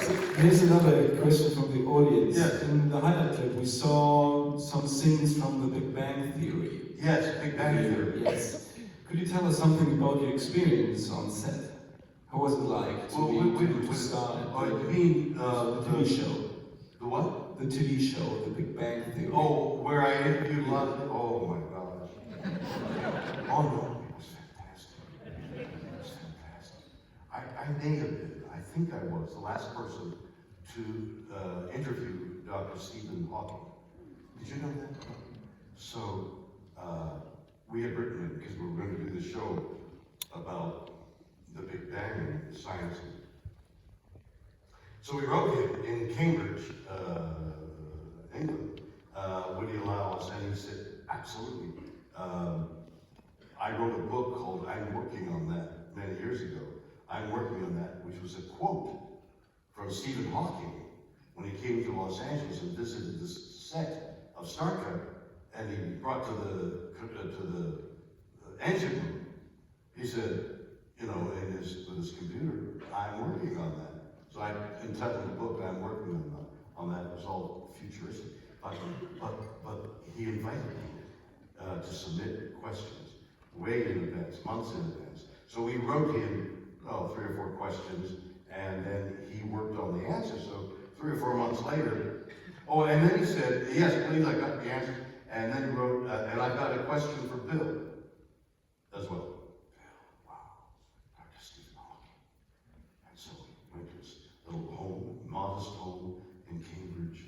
Here's another question from the audience. Yes. In the highlight clip, we saw some scenes from the Big Bang Theory. Yes, Big Bang Theory. Yes. Could you tell us something about your experience on set? How was it like to star Oh, in you mean the TV show? The what? The TV show, The Big Bang Theory. Oh, where I interviewed a lot of. Oh my gosh. Oh no, it was fantastic. It was fantastic. I may have been. I think I was the last person to interview Dr. Stephen Hawking. Did you know that? So we had written it because we were going to do the show about the Big Bang and science. So we wrote him in Cambridge, England. Would he allow us? And he said, absolutely. I wrote a book called I'm Working on That many years ago. I'm Working on That, which was a quote from Stephen Hawking when he came to Los Angeles and visited the set of Star Trek, and he brought to the engine room. He said, you know, with his computer, I'm working on that. So I entitled the book, I'm working on that. It was all futuristic. But he invited me to submit questions way in advance, months in advance. So we wrote him 3 or 4 questions, and then he worked on the answers. So 3 or 4 months later, and then he said, yes, please, I got the answer. And then he wrote, and I've got a question for Bill as well. Modest home in Cambridge,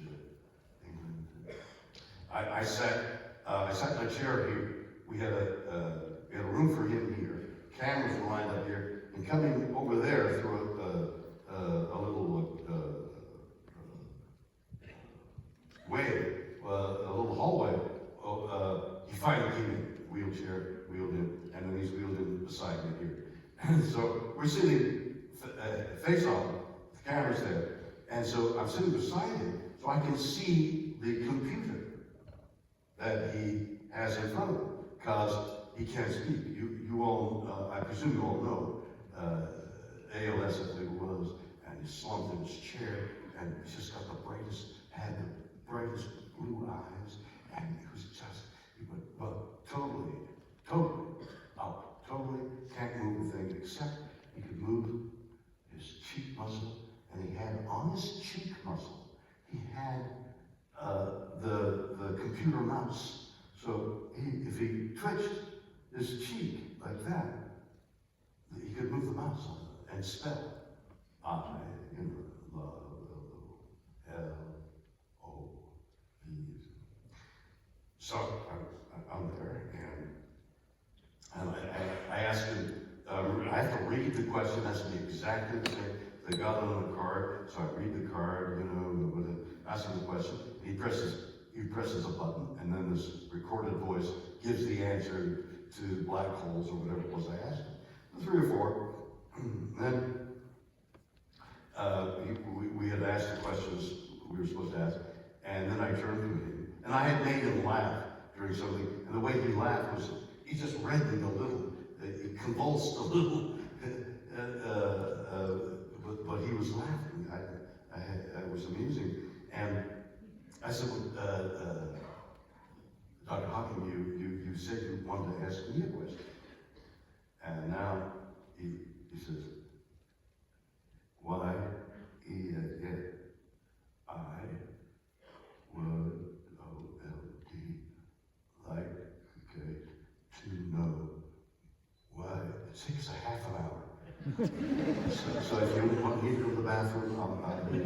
England. I sat in a chair here. We had a room for him here. Cameras were lined up here, and coming over there through a little way, a little hallway. He finally came in, wheeled in, and then he's wheeled in beside me here. And so we're sitting face on, the camera's there. And so I'm sitting beside him, so I can see the computer that he has in front of him, because he can't speak. You all, I presume you all know, ALS, I believe it was, and he slumped in his chair, and he's just got had the brightest blue eyes, and he was just, but totally out, totally can't move a thing, except he could move his cheek muscle. And he had on his cheek muscle, he had the computer mouse. So if he twitched his cheek like that, he could move the mouse on it and spell I, love, L-O-V. So I'm there, and I asked him, I have to read the question, that's to be exactly the same. They got it on a card, so I read the card, ask him the question. He presses a button, and then this recorded voice gives the answer to black holes or whatever it was I asked him. 3 or 4. Then we had asked the questions we were supposed to ask, and then I turned to him, and I had made him laugh during something, and the way he laughed was, he just reddened a little, he convulsed a little, but he was laughing. It was amusing. And I said, Dr. Hawking, you said you wanted to ask me a question. And now he says, why I would, O-L-D, like to know why. It takes a half an hour. So if you want me to go to the bathroom, I'll leave.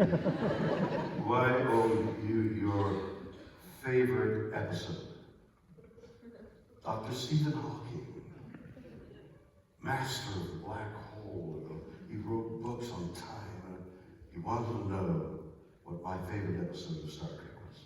Why your favorite episode? Dr. Stephen Hawking, master of the black hole. He wrote books on time. He wanted to know what my favorite episode of Star Trek was.